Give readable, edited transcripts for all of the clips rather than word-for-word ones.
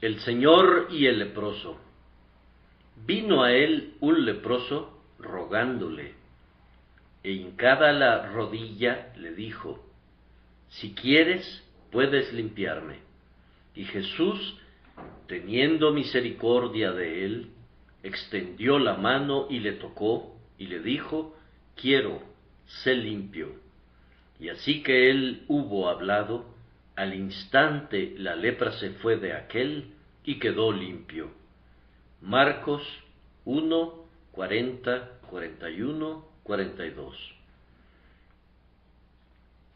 El Señor y el leproso. Vino a él un leproso rogándole, e hincada la rodilla le dijo: Si quieres, puedes limpiarme. Y Jesús, teniendo misericordia de él, extendió la mano y le tocó, y le dijo: Quiero, sé limpio. Y así que él hubo hablado, al instante la lepra se fue de aquél y quedó limpio. Marcos 1, 40, 41, 42.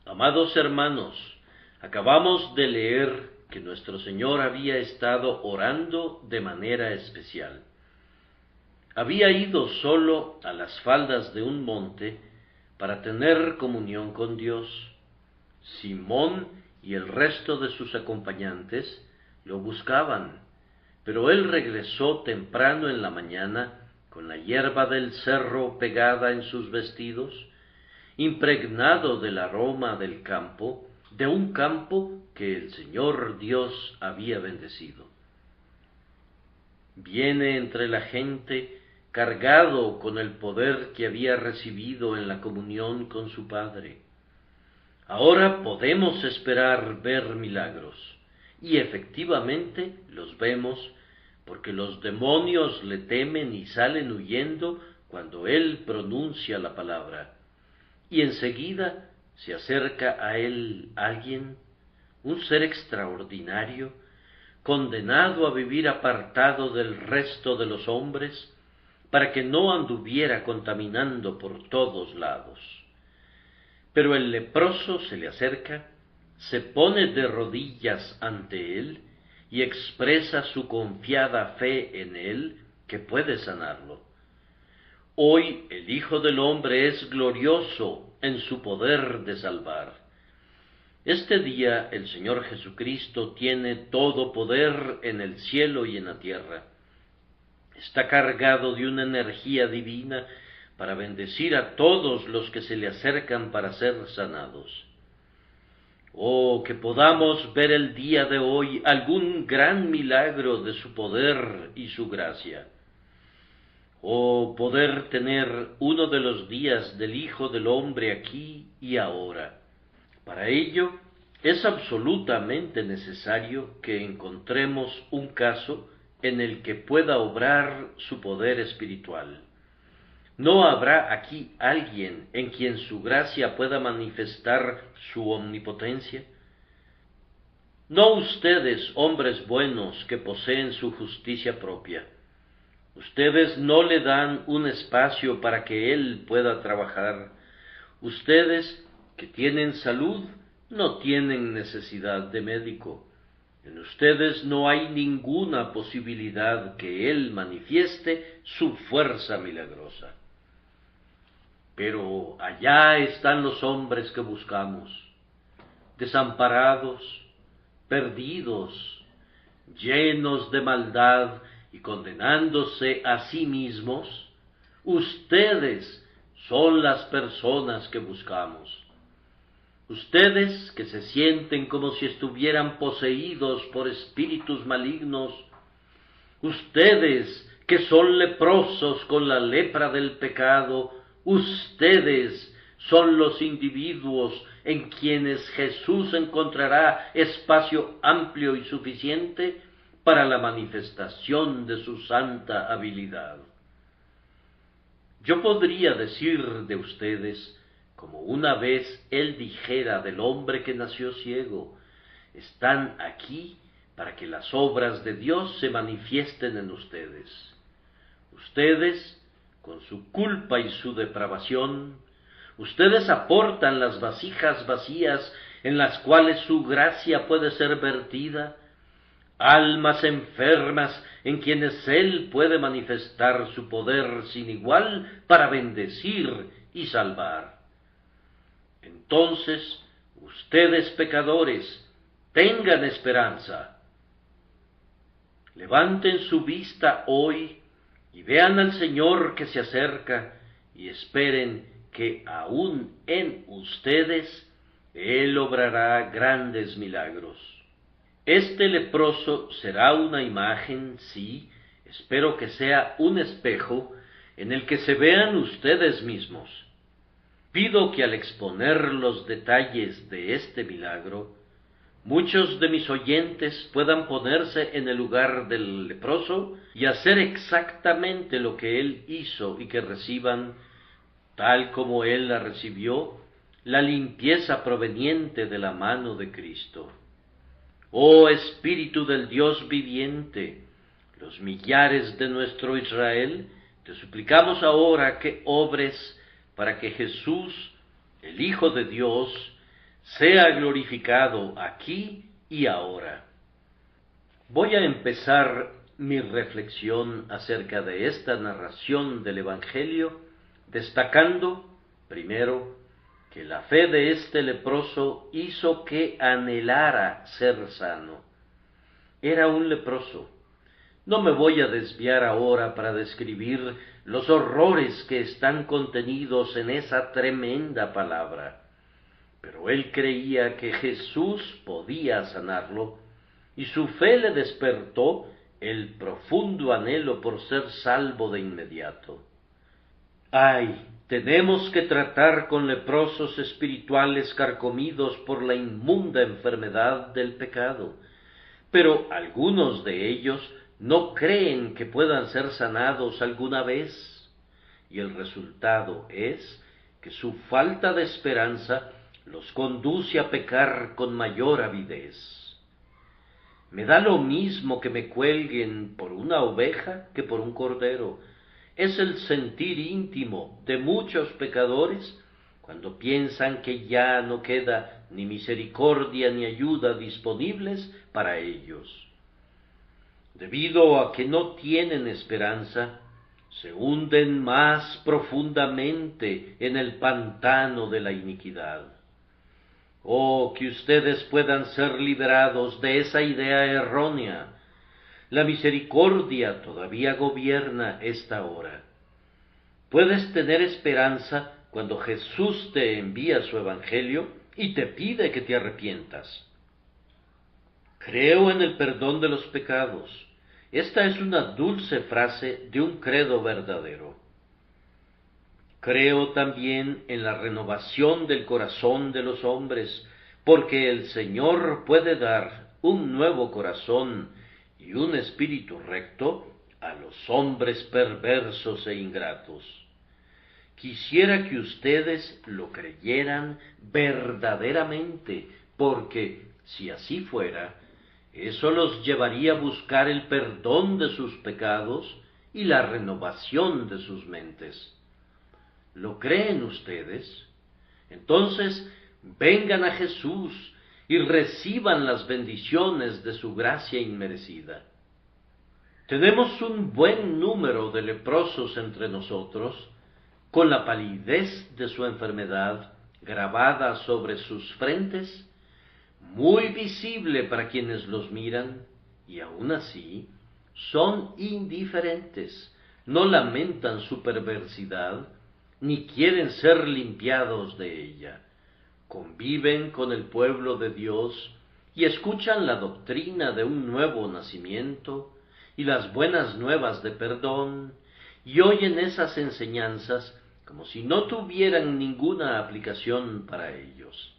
Amados hermanos, acabamos de leer que nuestro Señor había estado orando de manera especial. Había ido solo a las faldas de un monte para tener comunión con Dios. Simón y el resto de sus acompañantes lo buscaban, pero él regresó temprano en la mañana con la hierba del cerro pegada en sus vestidos, impregnado del aroma del campo, de un campo que el Señor Dios había bendecido. Viene entre la gente cargado con el poder que había recibido en la comunión con su Padre. Ahora podemos esperar ver milagros, y efectivamente los vemos, porque los demonios le temen y salen huyendo cuando él pronuncia la palabra. Y enseguida se acerca a él alguien, un ser extraordinario, condenado a vivir apartado del resto de los hombres, para que no anduviera contaminando por todos lados. Pero el leproso se le acerca, se pone de rodillas ante él y expresa su confiada fe en él, que puede sanarlo. Hoy el Hijo del Hombre es glorioso en su poder de salvar. Este día el Señor Jesucristo tiene todo poder en el cielo y en la tierra. Está cargado de una energía divina para bendecir a todos los que se le acercan para ser sanados. Oh, que podamos ver el día de hoy algún gran milagro de su poder y su gracia. Oh, poder tener uno de los días del Hijo del Hombre aquí y ahora. Para ello es absolutamente necesario que encontremos un caso en el que pueda obrar su poder espiritual. ¿No habrá aquí alguien en quien su gracia pueda manifestar su omnipotencia? No ustedes, hombres buenos que poseen su justicia propia. Ustedes no le dan un espacio para que él pueda trabajar. Ustedes que tienen salud no tienen necesidad de médico. En ustedes no hay ninguna posibilidad que él manifieste su fuerza milagrosa. Pero allá están los hombres que buscamos, desamparados, perdidos, llenos de maldad y condenándose a sí mismos. Ustedes son las personas que buscamos. Ustedes que se sienten como si estuvieran poseídos por espíritus malignos. Ustedes que son leprosos con la lepra del pecado. Ustedes son los individuos en quienes Jesús encontrará espacio amplio y suficiente para la manifestación de su santa habilidad. Yo podría decir de ustedes, como una vez él dijera del hombre que nació ciego: están aquí para que las obras de Dios se manifiesten en ustedes. Ustedes, con su culpa y su depravación, ustedes aportan las vasijas vacías en las cuales su gracia puede ser vertida, almas enfermas en quienes él puede manifestar su poder sin igual para bendecir y salvar. Entonces, ustedes pecadores, tengan esperanza. Levanten su vista hoy y vean al Señor que se acerca, y esperen que aún en ustedes Él obrará grandes milagros. Este leproso será una imagen, sí, espero que sea un espejo en el que se vean ustedes mismos. Pido que al exponer los detalles de este milagro, muchos de mis oyentes puedan ponerse en el lugar del leproso y hacer exactamente lo que él hizo y que reciban, tal como él la recibió, la limpieza proveniente de la mano de Cristo. Oh Espíritu del Dios viviente, los millares de nuestro Israel, te suplicamos ahora que obres para que Jesús, el Hijo de Dios, sea glorificado aquí y ahora. Voy a empezar mi reflexión acerca de esta narración del Evangelio, destacando, primero, que la fe de este leproso hizo que anhelara ser sano. Era un leproso. No me voy a desviar ahora para describir los horrores que están contenidos en esa tremenda palabra, pero él creía que Jesús podía sanarlo, y su fe le despertó el profundo anhelo por ser salvo de inmediato. ¡Ay! Tenemos que tratar con leprosos espirituales carcomidos por la inmunda enfermedad del pecado, pero algunos de ellos no creen que puedan ser sanados alguna vez, y el resultado es que su falta de esperanza los conduce a pecar con mayor avidez. Me da lo mismo que me cuelguen por una oveja que por un cordero. Es el sentir íntimo de muchos pecadores cuando piensan que ya no queda ni misericordia ni ayuda disponibles para ellos. Debido a que no tienen esperanza, se hunden más profundamente en el pantano de la iniquidad. Oh, que ustedes puedan ser liberados de esa idea errónea. La misericordia todavía gobierna esta hora. Puedes tener esperanza cuando Jesús te envía su evangelio y te pide que te arrepientas. Creo en el perdón de los pecados. Esta es una dulce frase de un credo verdadero. Creo también en la renovación del corazón de los hombres, porque el Señor puede dar un nuevo corazón y un espíritu recto a los hombres perversos e ingratos. Quisiera que ustedes lo creyeran verdaderamente, porque si así fuera, eso los llevaría a buscar el perdón de sus pecados y la renovación de sus mentes. ¿Lo creen ustedes? Entonces, vengan a Jesús y reciban las bendiciones de su gracia inmerecida. Tenemos un buen número de leprosos entre nosotros, con la palidez de su enfermedad grabada sobre sus frentes, muy visible para quienes los miran, y aun así son indiferentes, no lamentan su perversidad, ni quieren ser limpiados de ella. Conviven con el pueblo de Dios y escuchan la doctrina de un nuevo nacimiento y las buenas nuevas de perdón, y oyen esas enseñanzas como si no tuvieran ninguna aplicación para ellos.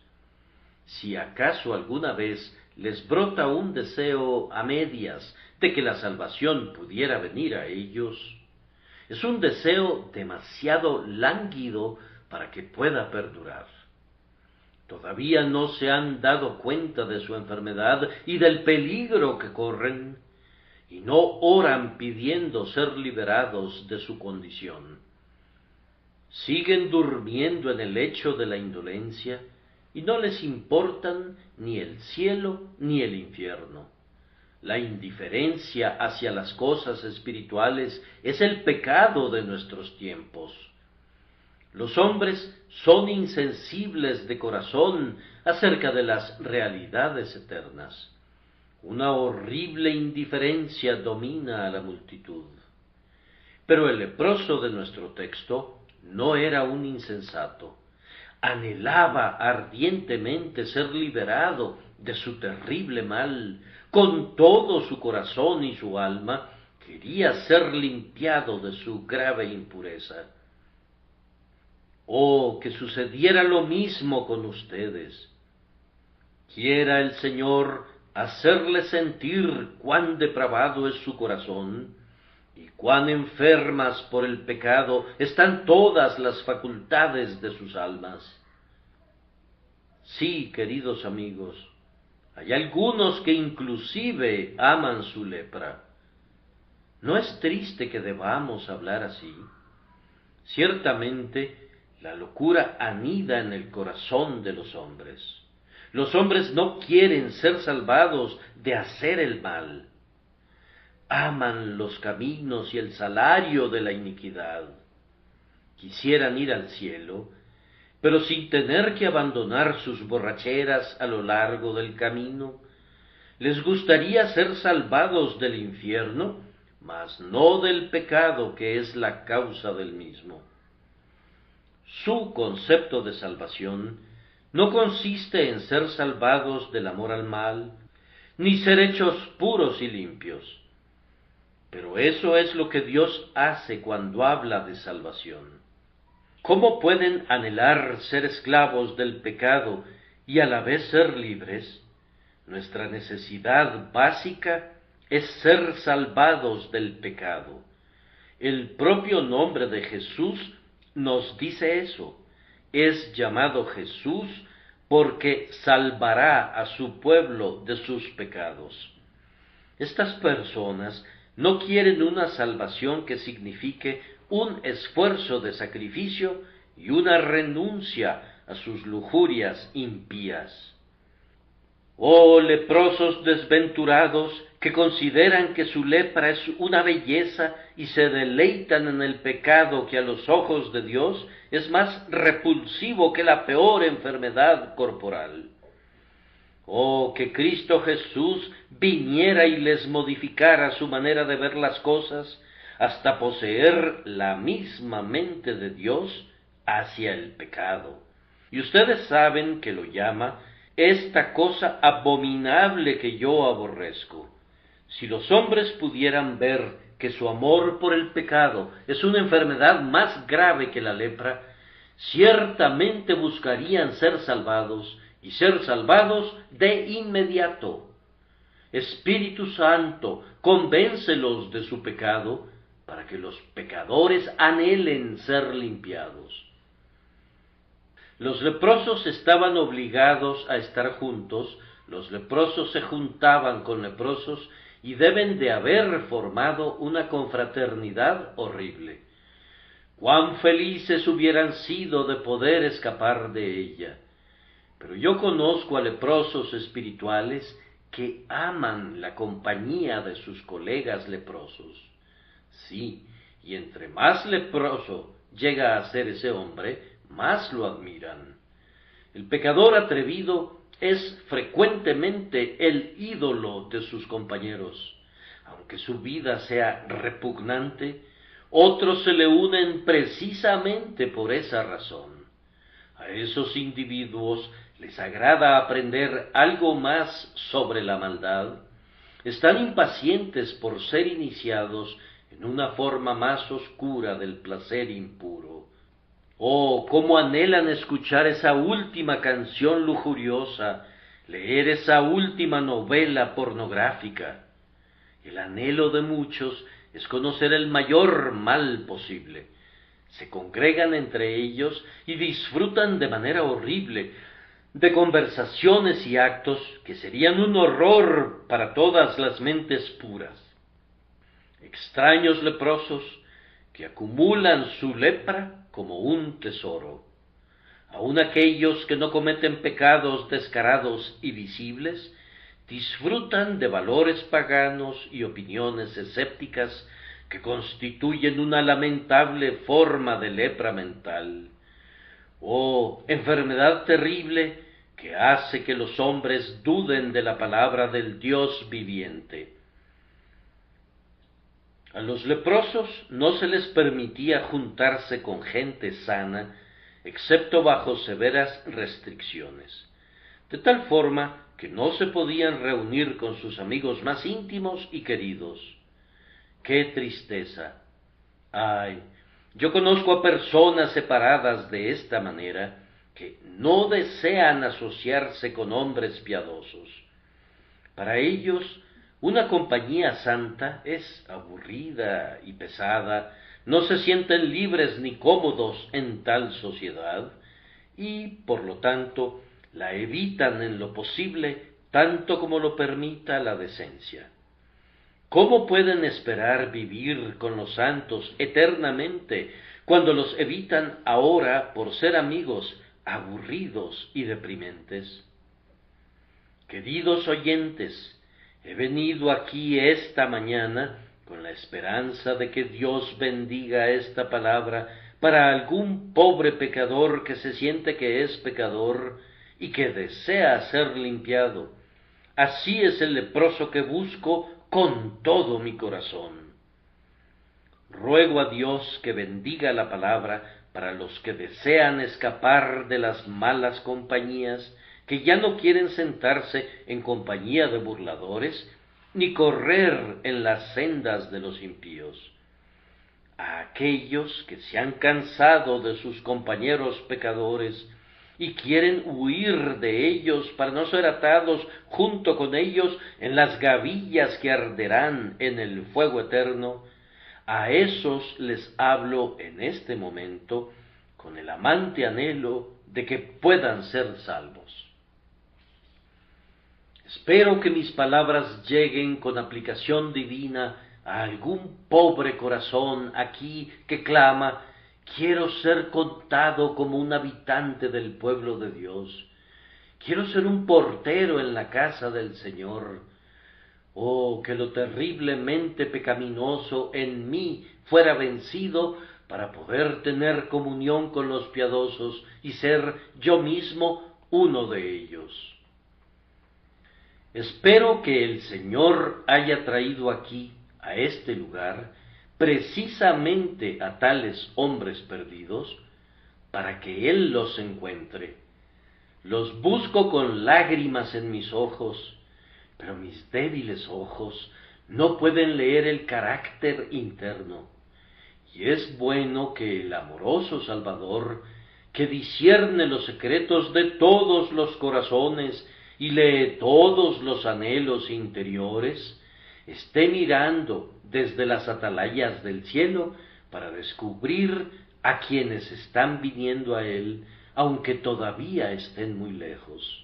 Si acaso alguna vez les brota un deseo a medias de que la salvación pudiera venir a ellos, es un deseo demasiado lánguido para que pueda perdurar. Todavía no se han dado cuenta de su enfermedad y del peligro que corren, y no oran pidiendo ser liberados de su condición. Siguen durmiendo en el lecho de la indolencia y no les importan ni el cielo ni el infierno. La indiferencia hacia las cosas espirituales es el pecado de nuestros tiempos. Los hombres son insensibles de corazón acerca de las realidades eternas. Una horrible indiferencia domina a la multitud. Pero el leproso de nuestro texto no era un insensato. Anhelaba ardientemente ser liberado de su terrible mal, con todo su corazón y su alma, quería ser limpiado de su grave impureza. Oh, que sucediera lo mismo con ustedes. Quiera el Señor hacerles sentir cuán depravado es su corazón y cuán enfermas por el pecado están todas las facultades de sus almas. Sí, queridos amigos, hay algunos que inclusive aman su lepra. ¿No es triste que debamos hablar así? Ciertamente, la locura anida en el corazón de los hombres. Los hombres no quieren ser salvados de hacer el mal. Aman los caminos y el salario de la iniquidad. Quisieran ir al cielo, pero sin tener que abandonar sus borracheras a lo largo del camino. Les gustaría ser salvados del infierno, mas no del pecado que es la causa del mismo. Su concepto de salvación no consiste en ser salvados del amor al mal, ni ser hechos puros y limpios. Pero eso es lo que Dios hace cuando habla de salvación. ¿Cómo pueden anhelar ser esclavos del pecado y a la vez ser libres? Nuestra necesidad básica es ser salvados del pecado. El propio nombre de Jesús nos dice eso. Es llamado Jesús porque salvará a su pueblo de sus pecados. Estas personas no quieren una salvación que signifique un esfuerzo de sacrificio y una renuncia a sus lujurias impías. Oh leprosos desventurados que consideran que su lepra es una belleza y se deleitan en el pecado que a los ojos de Dios es más repulsivo que la peor enfermedad corporal. Oh, que Cristo Jesús viniera y les modificara su manera de ver las cosas hasta poseer la misma mente de Dios hacia el pecado. Y ustedes saben que lo llama esta cosa abominable que yo aborrezco. Si los hombres pudieran ver que su amor por el pecado es una enfermedad más grave que la lepra, ciertamente buscarían ser salvados y ser salvados de inmediato. Espíritu Santo, convéncelos de su pecado para que los pecadores anhelen ser limpiados. Los leprosos estaban obligados a estar juntos, los leprosos se juntaban con leprosos y deben de haber formado una confraternidad horrible. Cuán felices hubieran sido de poder escapar de ella. Pero yo conozco a leprosos espirituales que aman la compañía de sus colegas leprosos. Sí, y entre más leproso llega a ser ese hombre, más lo admiran. El pecador atrevido es frecuentemente el ídolo de sus compañeros. Aunque su vida sea repugnante, otros se le unen precisamente por esa razón. A esos individuos les agrada aprender algo más sobre la maldad. Están impacientes por ser iniciados en una forma más oscura del placer impuro. Oh, cómo anhelan escuchar esa última canción lujuriosa, leer esa última novela pornográfica. El anhelo de muchos es conocer el mayor mal posible. Se congregan entre ellos y disfrutan de manera horrible de conversaciones y actos que serían un horror para todas las mentes puras. Extraños leprosos que acumulan su lepra como un tesoro. Aun aquellos que no cometen pecados descarados y visibles, disfrutan de valores paganos y opiniones escépticas que constituyen una lamentable forma de lepra mental. Oh, enfermedad terrible que hace que los hombres duden de la palabra del Dios viviente. A los leprosos no se les permitía juntarse con gente sana, excepto bajo severas restricciones, de tal forma que no se podían reunir con sus amigos más íntimos y queridos. ¡Qué tristeza! ¡Ay! Yo conozco a personas separadas de esta manera que no desean asociarse con hombres piadosos. Para ellos, una compañía santa es aburrida y pesada, no se sienten libres ni cómodos en tal sociedad, y, por lo tanto, la evitan en lo posible, tanto como lo permita la decencia. ¿Cómo pueden esperar vivir con los santos eternamente cuando los evitan ahora por ser amigos aburridos y deprimentes? Queridos oyentes, he venido aquí esta mañana con la esperanza de que Dios bendiga esta palabra para algún pobre pecador que se siente que es pecador y que desea ser limpiado. Así es el leproso que busco con todo mi corazón. Ruego a Dios que bendiga la palabra para los que desean escapar de las malas compañías, que ya no quieren sentarse en compañía de burladores, ni correr en las sendas de los impíos. A aquellos que se han cansado de sus compañeros pecadores y quieren huir de ellos para no ser atados junto con ellos en las gavillas que arderán en el fuego eterno, a esos les hablo en este momento con el amante anhelo de que puedan ser salvos. Espero que mis palabras lleguen con aplicación divina a algún pobre corazón aquí que clama: quiero ser contado como un habitante del pueblo de Dios. Quiero ser un portero en la casa del Señor. Oh, que lo terriblemente pecaminoso en mí fuera vencido para poder tener comunión con los piadosos y ser yo mismo uno de ellos. Espero que el Señor haya traído aquí, a este lugar, precisamente a tales hombres perdidos, para que Él los encuentre. Los busco con lágrimas en mis ojos, pero mis débiles ojos no pueden leer el carácter interno. Y es bueno que el amoroso Salvador, que discierne los secretos de todos los corazones y lee todos los anhelos interiores, esté mirando desde las atalayas del cielo para descubrir a quienes están viniendo a Él, aunque todavía estén muy lejos.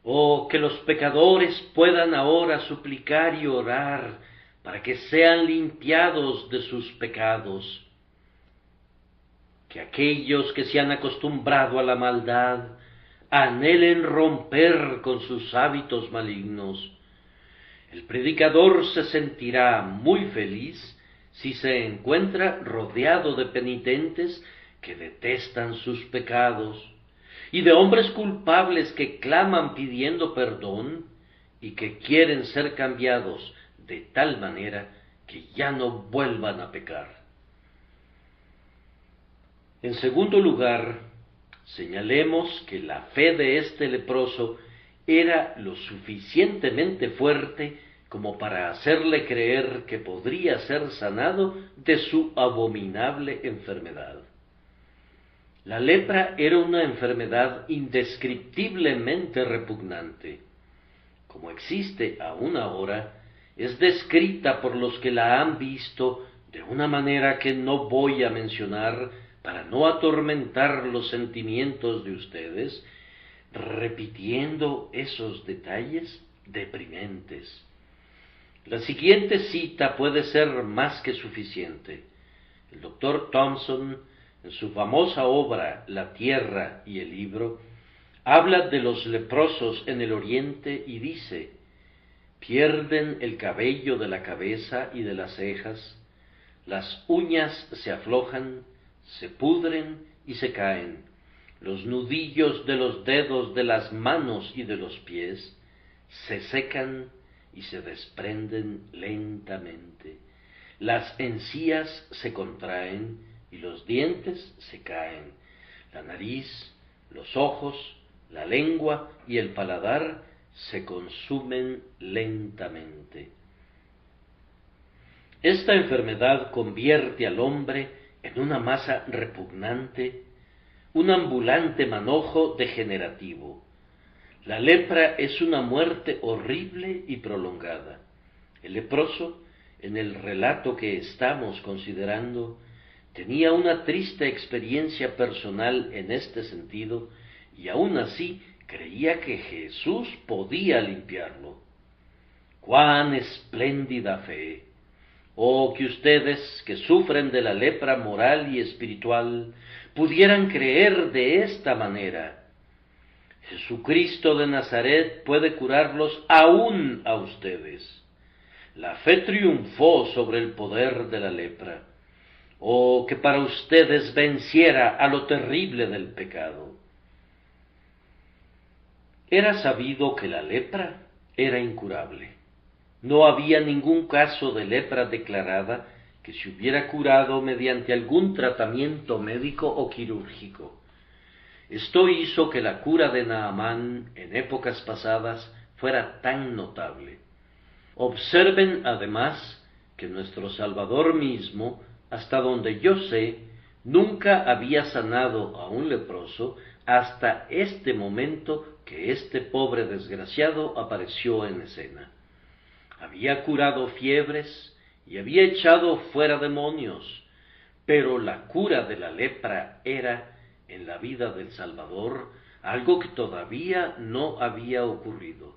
Oh, que los pecadores puedan ahora suplicar y orar para que sean limpiados de sus pecados. Que aquellos que se han acostumbrado a la maldad anhelen romper con sus hábitos malignos. El predicador se sentirá muy feliz si se encuentra rodeado de penitentes que detestan sus pecados y de hombres culpables que claman pidiendo perdón y que quieren ser cambiados de tal manera que ya no vuelvan a pecar. En segundo lugar, señalemos que la fe de este leproso era lo suficientemente fuerte como para hacerle creer que podría ser sanado de su abominable enfermedad. La lepra era una enfermedad indescriptiblemente repugnante. Como existe aún ahora, es descrita por los que la han visto de una manera que no voy a mencionar para no atormentar los sentimientos de ustedes, repitiendo esos detalles deprimentes. La siguiente cita puede ser más que suficiente. El doctor Thompson, en su famosa obra La Tierra y el Libro, habla de los leprosos en el Oriente y dice: pierden el cabello de la cabeza y de las cejas, las uñas se aflojan, se pudren y se caen, los nudillos de los dedos de las manos y de los pies se secan y se desprenden lentamente, las encías se contraen y los dientes se caen, la nariz, los ojos, la lengua y el paladar se consumen lentamente. Esta enfermedad convierte al hombre en una masa repugnante, un ambulante manojo degenerativo. La lepra es una muerte horrible y prolongada. El leproso, en el relato que estamos considerando, tenía una triste experiencia personal en este sentido, y aún así creía que Jesús podía limpiarlo. ¡Cuán espléndida fe! Oh, que ustedes, que sufren de la lepra moral y espiritual, pudieran creer de esta manera. Jesucristo de Nazaret puede curarlos aún a ustedes. La fe triunfó sobre el poder de la lepra. Oh, que para ustedes venciera a lo terrible del pecado. Era sabido que la lepra era incurable. No había ningún caso de lepra declarada que se hubiera curado mediante algún tratamiento médico o quirúrgico. Esto hizo que la cura de Naamán en épocas pasadas fuera tan notable. Observen además que nuestro Salvador mismo, hasta donde yo sé, nunca había sanado a un leproso hasta este momento que este pobre desgraciado apareció en escena. Había curado fiebres y había echado fuera demonios, pero la cura de la lepra era, en la vida del Salvador, algo que todavía no había ocurrido.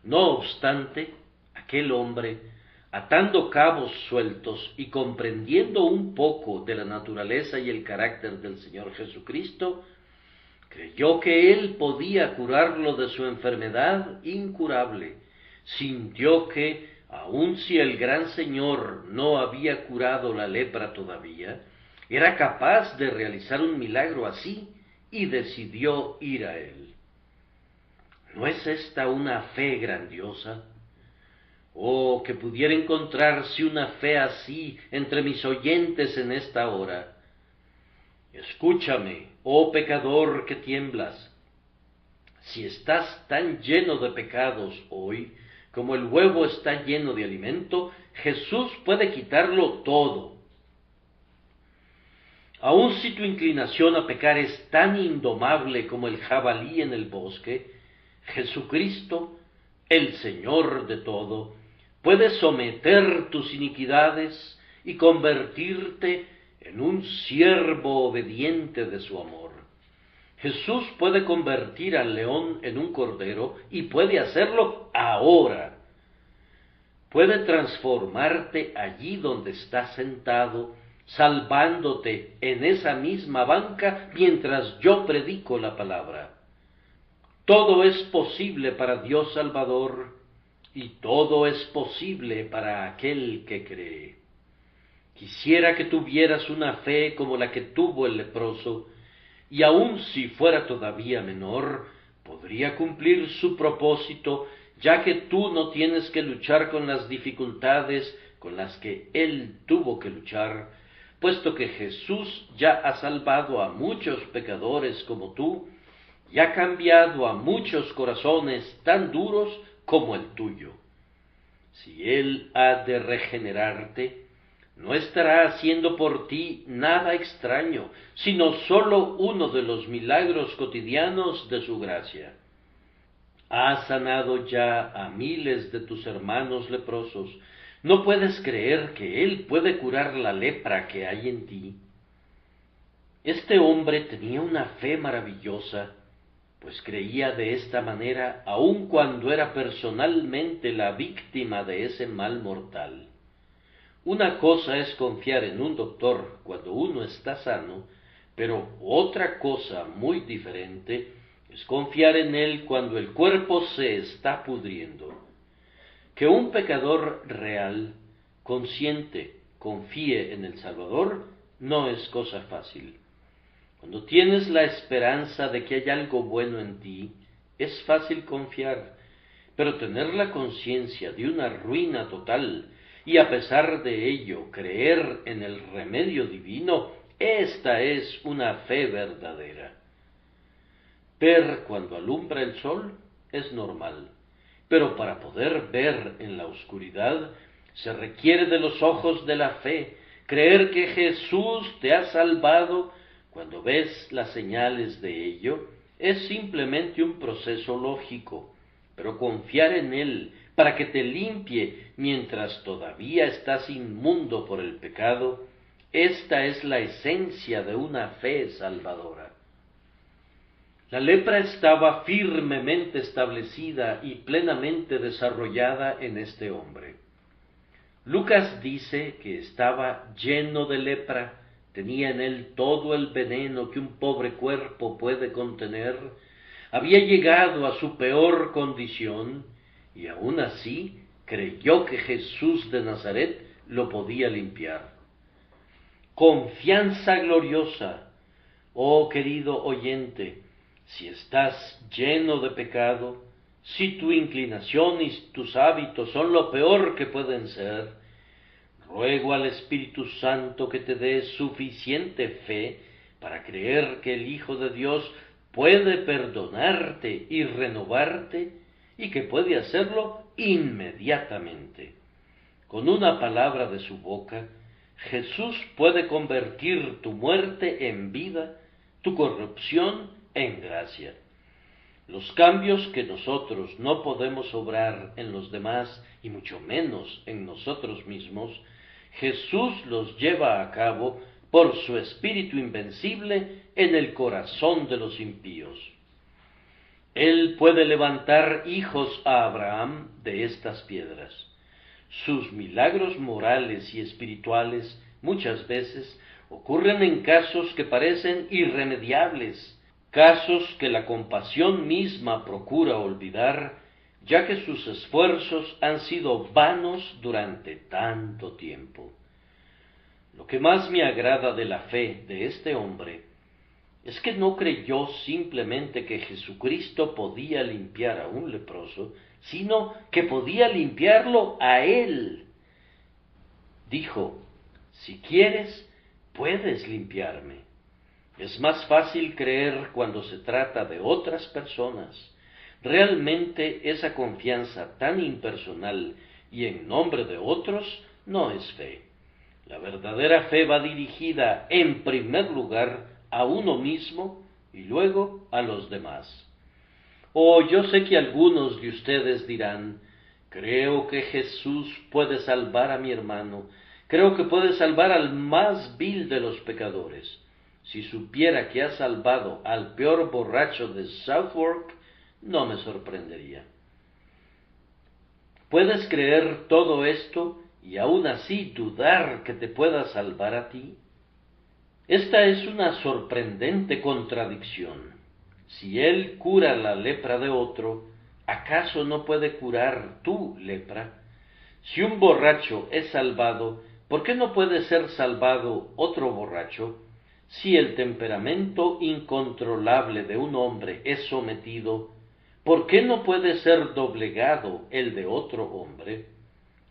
No obstante, aquel hombre, atando cabos sueltos y comprendiendo un poco de la naturaleza y el carácter del Señor Jesucristo, creyó que Él podía curarlo de su enfermedad incurable. Sintió que, aun si el gran Señor no había curado la lepra todavía, era capaz de realizar un milagro así, y decidió ir a Él. ¿No es esta una fe grandiosa? Oh, que pudiera encontrarse una fe así entre mis oyentes en esta hora. Escúchame, oh pecador que tiemblas. Si estás tan lleno de pecados hoy, como el huevo está lleno de alimento, Jesús puede quitarlo todo. Aun si tu inclinación a pecar es tan indomable como el jabalí en el bosque, Jesucristo, el Señor de todo, puede someter tus iniquidades y convertirte en un siervo obediente de su amor. Jesús puede convertir al león en un cordero y puede hacerlo ahora. Puede transformarte allí donde estás sentado, salvándote en esa misma banca mientras yo predico la palabra. Todo es posible para Dios Salvador y todo es posible para aquel que cree. Quisiera que tuvieras una fe como la que tuvo el leproso, y aun si fuera todavía menor, podría cumplir su propósito, ya que tú no tienes que luchar con las dificultades con las que él tuvo que luchar, puesto que Jesús ya ha salvado a muchos pecadores como tú, y ha cambiado a muchos corazones tan duros como el tuyo. Si Él ha de regenerarte, no estará haciendo por ti nada extraño, sino sólo uno de los milagros cotidianos de su gracia. Ha sanado ya a miles de tus hermanos leprosos. ¿No puedes creer que Él puede curar la lepra que hay en ti? Este hombre tenía una fe maravillosa, pues creía de esta manera aun cuando era personalmente la víctima de ese mal mortal. Una cosa es confiar en un doctor cuando uno está sano, pero otra cosa muy diferente es confiar en él cuando el cuerpo se está pudriendo. Que un pecador real, consciente, confíe en el Salvador no es cosa fácil. Cuando tienes la esperanza de que hay algo bueno en ti, es fácil confiar, pero tener la conciencia de una ruina total y a pesar de ello creer en el remedio divino, esta es una fe verdadera. Ver cuando alumbra el sol es normal, pero para poder ver en la oscuridad se requiere de los ojos de la fe, creer que Jesús te ha salvado. Cuando ves las señales de ello, es simplemente un proceso lógico, pero confiar en Él para que te limpie mientras todavía estás inmundo por el pecado, esta es la esencia de una fe salvadora. La lepra estaba firmemente establecida y plenamente desarrollada en este hombre. Lucas dice que estaba lleno de lepra, tenía en él todo el veneno que un pobre cuerpo puede contener, había llegado a su peor condición y aún así creyó que Jesús de Nazaret lo podía limpiar. Confianza gloriosa, oh querido oyente, si estás lleno de pecado, si tu inclinación y tus hábitos son lo peor que pueden ser, ruego al Espíritu Santo que te dé suficiente fe para creer que el Hijo de Dios puede perdonarte y renovarte y que puede hacerlo inmediatamente. Con una palabra de su boca, Jesús puede convertir tu muerte en vida, tu corrupción en gracia. Los cambios que nosotros no podemos obrar en los demás y mucho menos en nosotros mismos, Jesús los lleva a cabo por su Espíritu invencible en el corazón de los impíos. Él puede levantar hijos a Abraham de estas piedras. Sus milagros morales y espirituales muchas veces ocurren en casos que parecen irremediables, casos que la compasión misma procura olvidar, ya que sus esfuerzos han sido vanos durante tanto tiempo. Lo que más me agrada de la fe de este hombre es que no creyó simplemente que Jesucristo podía limpiar a un leproso, sino que podía limpiarlo a él. Dijo, si quieres, puedes limpiarme. Es más fácil creer cuando se trata de otras personas. Realmente esa confianza tan impersonal y en nombre de otros no es fe. La verdadera fe va dirigida en primer lugar a uno mismo y luego a los demás. Yo sé que algunos de ustedes dirán, creo que Jesús puede salvar a mi hermano, creo que puede salvar al más vil de los pecadores. Si supiera que ha salvado al peor borracho de Southwark, no me sorprendería. ¿Puedes creer todo esto y aún así dudar que te pueda salvar a ti? Esta es una sorprendente contradicción. Si Él cura la lepra de otro, ¿acaso no puede curar tu lepra? Si un borracho es salvado, ¿por qué no puede ser salvado otro borracho? Si el temperamento incontrolable de un hombre es sometido, ¿por qué no puede ser doblegado el de otro hombre?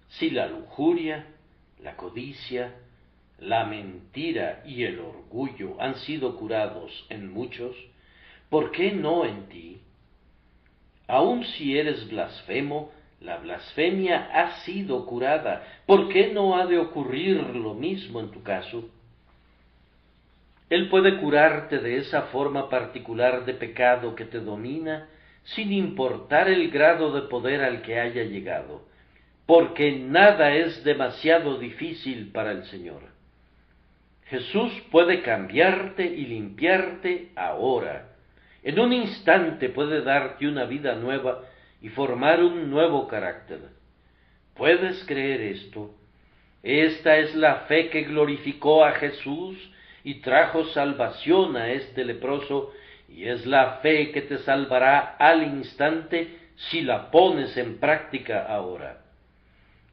Si la lujuria, la codicia, la mentira y el orgullo han sido curados en muchos, ¿por qué no en ti? Aun si eres blasfemo, la blasfemia ha sido curada. ¿Por qué no ha de ocurrir lo mismo en tu caso? Él puede curarte de esa forma particular de pecado que te domina, sin importar el grado de poder al que haya llegado, porque nada es demasiado difícil para el Señor. Jesús puede cambiarte y limpiarte ahora. En un instante puede darte una vida nueva y formar un nuevo carácter. ¿Puedes creer esto? Esta es la fe que glorificó a Jesús y trajo salvación a este leproso, y es la fe que te salvará al instante si la pones en práctica ahora.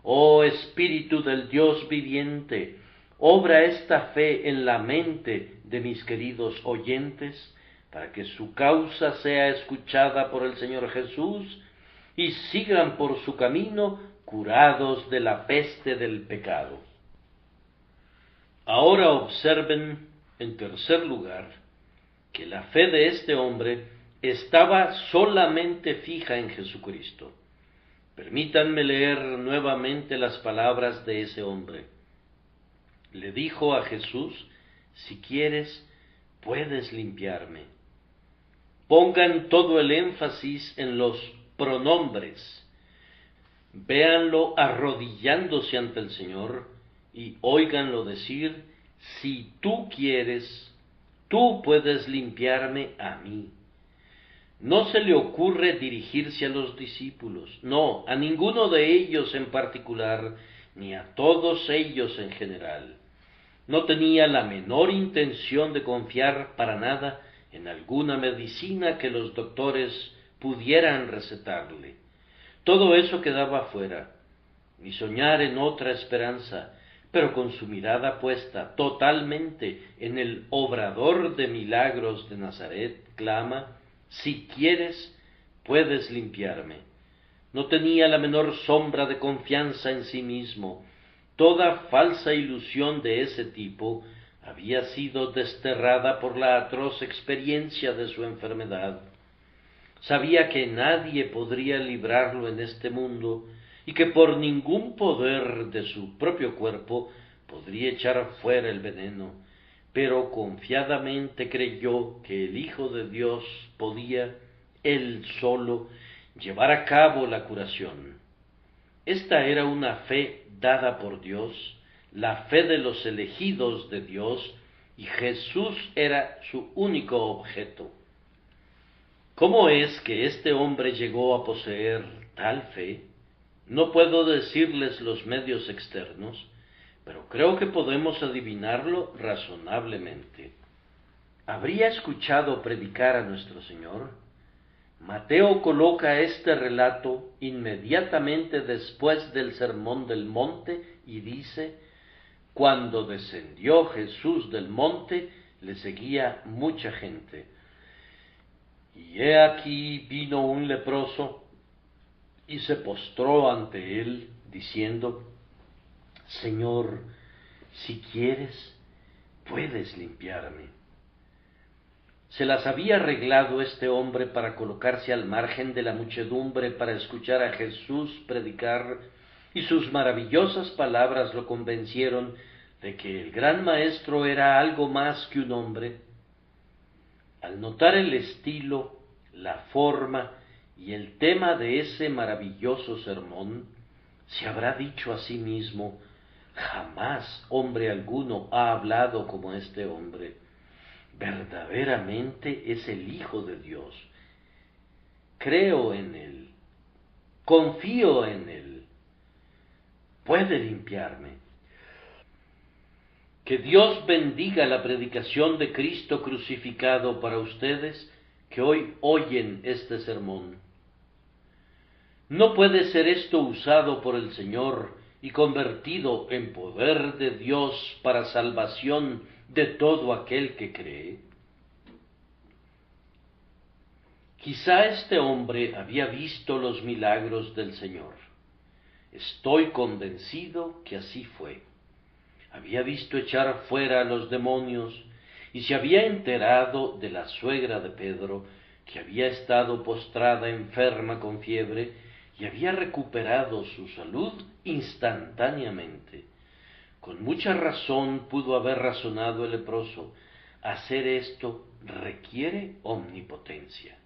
Oh Espíritu del Dios viviente, obra esta fe en la mente de mis queridos oyentes, para que su causa sea escuchada por el Señor Jesús y sigan por su camino curados de la peste del pecado. Ahora observen, en tercer lugar, que la fe de este hombre estaba solamente fija en Jesucristo. Permítanme leer nuevamente las palabras de ese hombre. Le dijo a Jesús: si quieres, puedes limpiarme. Pongan todo el énfasis en los pronombres. Véanlo arrodillándose ante el Señor y óiganlo decir: si tú quieres, tú puedes limpiarme a mí. No se le ocurre dirigirse a los discípulos, no, a ninguno de ellos en particular, ni a todos ellos en general. No tenía la menor intención de confiar para nada en alguna medicina que los doctores pudieran recetarle. Todo eso quedaba fuera, ni soñar en otra esperanza, pero con su mirada puesta totalmente en el obrador de milagros de Nazaret, clama: si quieres, puedes limpiarme. No tenía la menor sombra de confianza en sí mismo. Toda falsa ilusión de ese tipo había sido desterrada por la atroz experiencia de su enfermedad. Sabía que nadie podría librarlo en este mundo y que por ningún poder de su propio cuerpo podría echar fuera el veneno, pero confiadamente creyó que el Hijo de Dios podía, él solo, llevar a cabo la curación. Esta era una fe dada por Dios, la fe de los elegidos de Dios, y Jesús era su único objeto. ¿Cómo es que este hombre llegó a poseer tal fe? No puedo decirles los medios externos, pero creo que podemos adivinarlo razonablemente. ¿Habría escuchado predicar a nuestro Señor? Mateo coloca este relato inmediatamente después del Sermón del Monte y dice: cuando descendió Jesús del monte, le seguía mucha gente. Y he aquí vino un leproso y se postró ante él, diciendo: Señor, si quieres, puedes limpiarme. Se las había arreglado este hombre para colocarse al margen de la muchedumbre para escuchar a Jesús predicar, y sus maravillosas palabras lo convencieron de que el gran maestro era algo más que un hombre. Al notar el estilo, la forma y el tema de ese maravilloso sermón, se habrá dicho a sí mismo: jamás hombre alguno ha hablado como este hombre. Verdaderamente es el Hijo de Dios. Creo en Él, confío en Él, puede limpiarme. Que Dios bendiga la predicación de Cristo crucificado para ustedes que hoy oyen este sermón. ¿No puede ser esto usado por el Señor y convertido en poder de Dios para salvación de todo aquel que cree? Quizá este hombre había visto los milagros del Señor. Estoy convencido que así fue. Había visto echar fuera a los demonios y se había enterado de la suegra de Pedro, que había estado postrada enferma con fiebre y había recuperado su salud instantáneamente. Con mucha razón pudo haber razonado el leproso: hacer esto requiere omnipotencia.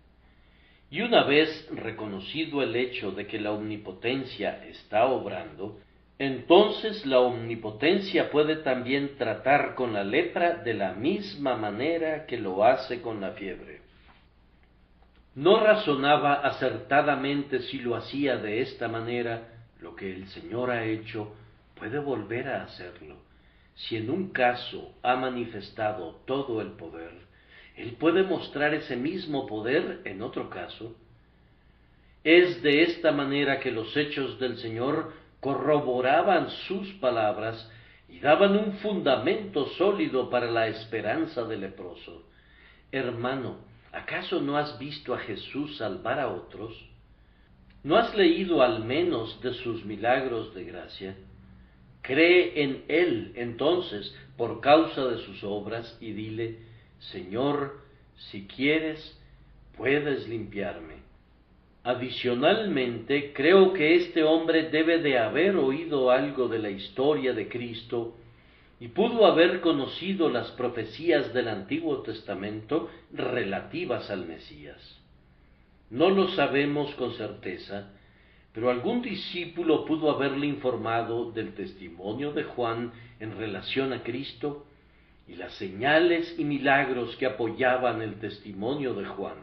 Y una vez reconocido el hecho de que la omnipotencia está obrando, entonces la omnipotencia puede también tratar con la lepra de la misma manera que lo hace con la fiebre. No razonaba acertadamente si lo hacía de esta manera. Lo que el Señor ha hecho, puede volver a hacerlo. Si en un caso ha manifestado todo el poder, Él puede mostrar ese mismo poder en otro caso. Es de esta manera que los hechos del Señor corroboraban sus palabras y daban un fundamento sólido para la esperanza del leproso. Hermano, ¿acaso no has visto a Jesús salvar a otros? ¿No has leído al menos de sus milagros de gracia? Cree en Él, entonces, por causa de sus obras, y dile: Señor, si quieres, puedes limpiarme. Adicionalmente, creo que este hombre debe de haber oído algo de la historia de Cristo y pudo haber conocido las profecías del Antiguo Testamento relativas al Mesías. No lo sabemos con certeza, pero algún discípulo pudo haberle informado del testimonio de Juan en relación a Cristo y las señales y milagros que apoyaban el testimonio de Juan.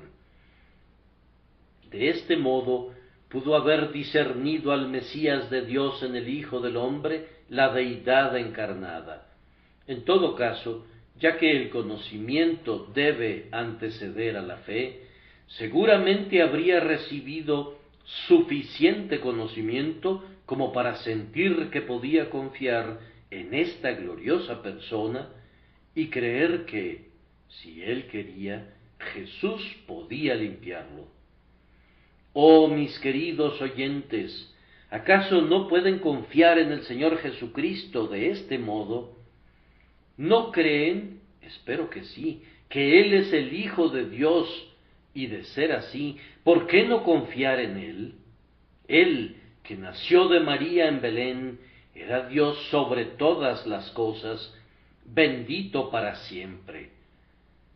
De este modo pudo haber discernido al Mesías de Dios en el Hijo del Hombre, la deidad encarnada. En todo caso, ya que el conocimiento debe anteceder a la fe, seguramente habría recibido suficiente conocimiento como para sentir que podía confiar en esta gloriosa persona y creer que, si él quería, Jesús podía limpiarlo. Oh, mis queridos oyentes, ¿acaso no pueden confiar en el Señor Jesucristo de este modo? ¿No creen? Espero que sí, que Él es el Hijo de Dios, y de ser así, ¿por qué no confiar en Él? Él, que nació de María en Belén, era Dios sobre todas las cosas, bendito para siempre.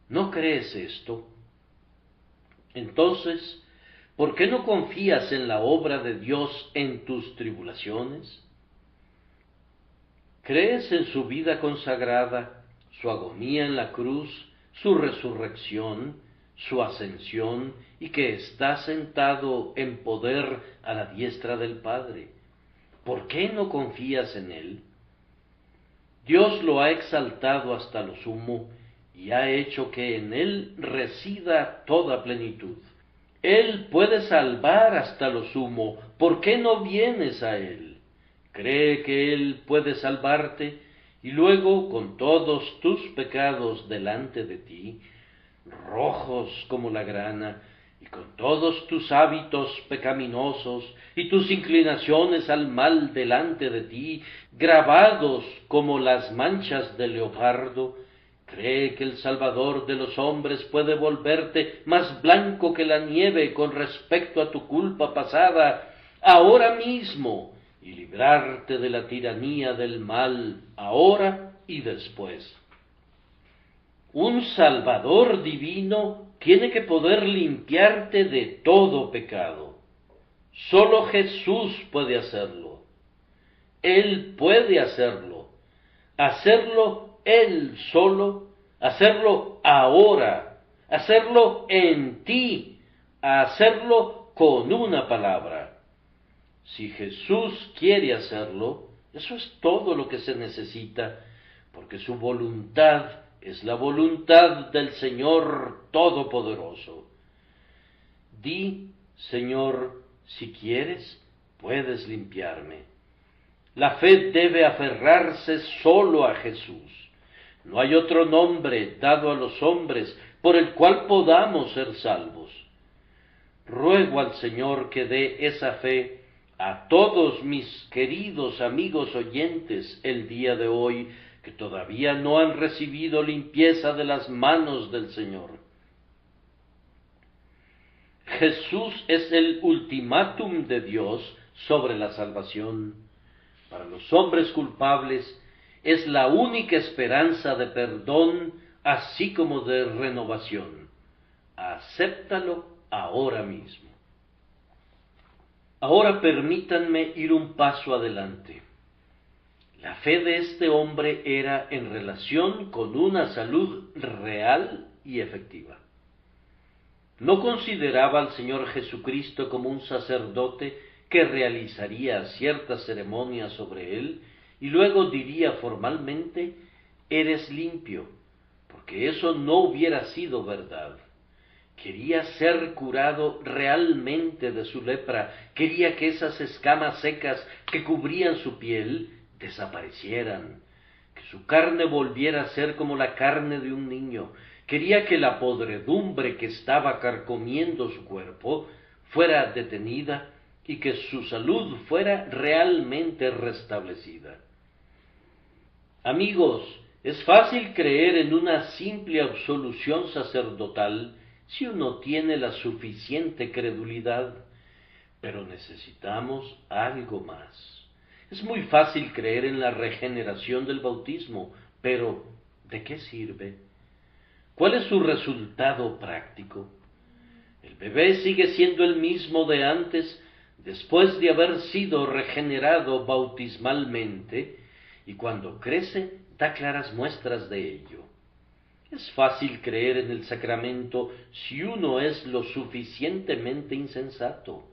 ¿No crees esto? Entonces, ¿por qué no confías en la obra de Dios en tus tribulaciones? ¿Crees en su vida consagrada, su agonía en la cruz, su resurrección, su ascensión y que está sentado en poder a la diestra del Padre? ¿Por qué no confías en Él? Dios lo ha exaltado hasta lo sumo y ha hecho que en Él resida toda plenitud. Él puede salvar hasta lo sumo, ¿por qué no vienes a Él? Cree que Él puede salvarte y luego, con todos tus pecados delante de ti, rojos como la grana, y con todos tus hábitos pecaminosos y tus inclinaciones al mal delante de ti, grabados como las manchas de leopardo, cree que el Salvador de los hombres puede volverte más blanco que la nieve con respecto a tu culpa pasada, ahora mismo, y librarte de la tiranía del mal, ahora y después. Un Salvador divino tiene que poder limpiarte de todo pecado. Solo Jesús puede hacerlo. Él puede hacerlo. Hacerlo Él solo, hacerlo ahora, hacerlo en ti, hacerlo con una palabra. Si Jesús quiere hacerlo, eso es todo lo que se necesita, porque su voluntad es la voluntad del Señor Todopoderoso. Di, Señor, si quieres, puedes limpiarme. La fe debe aferrarse solo a Jesús. No hay otro nombre dado a los hombres por el cual podamos ser salvos. Ruego al Señor que dé esa fe a todos mis queridos amigos oyentes el día de hoy, que todavía no han recibido limpieza de las manos del Señor. Jesús es el ultimátum de Dios sobre la salvación. Para los hombres culpables es la única esperanza de perdón, así como de renovación. Acéptalo ahora mismo. Ahora permítanme ir un paso adelante. La fe de este hombre era en relación con una salud real y efectiva. No consideraba al Señor Jesucristo como un sacerdote que realizaría ciertas ceremonias sobre él y luego diría formalmente, eres limpio, porque eso no hubiera sido verdad. Quería ser curado realmente de su lepra, quería que esas escamas secas que cubrían su piel desaparecieran, que su carne volviera a ser como la carne de un niño, quería que la podredumbre que estaba carcomiendo su cuerpo fuera detenida y que su salud fuera realmente restablecida. Amigos, es fácil creer en una simple absolución sacerdotal si uno tiene la suficiente credulidad, pero necesitamos algo más. Es muy fácil creer en la regeneración del bautismo, pero ¿de qué sirve? ¿Cuál es su resultado práctico? El bebé sigue siendo el mismo de antes después de haber sido regenerado bautismalmente, y cuando crece da claras muestras de ello. Es fácil creer en el sacramento si uno es lo suficientemente insensato,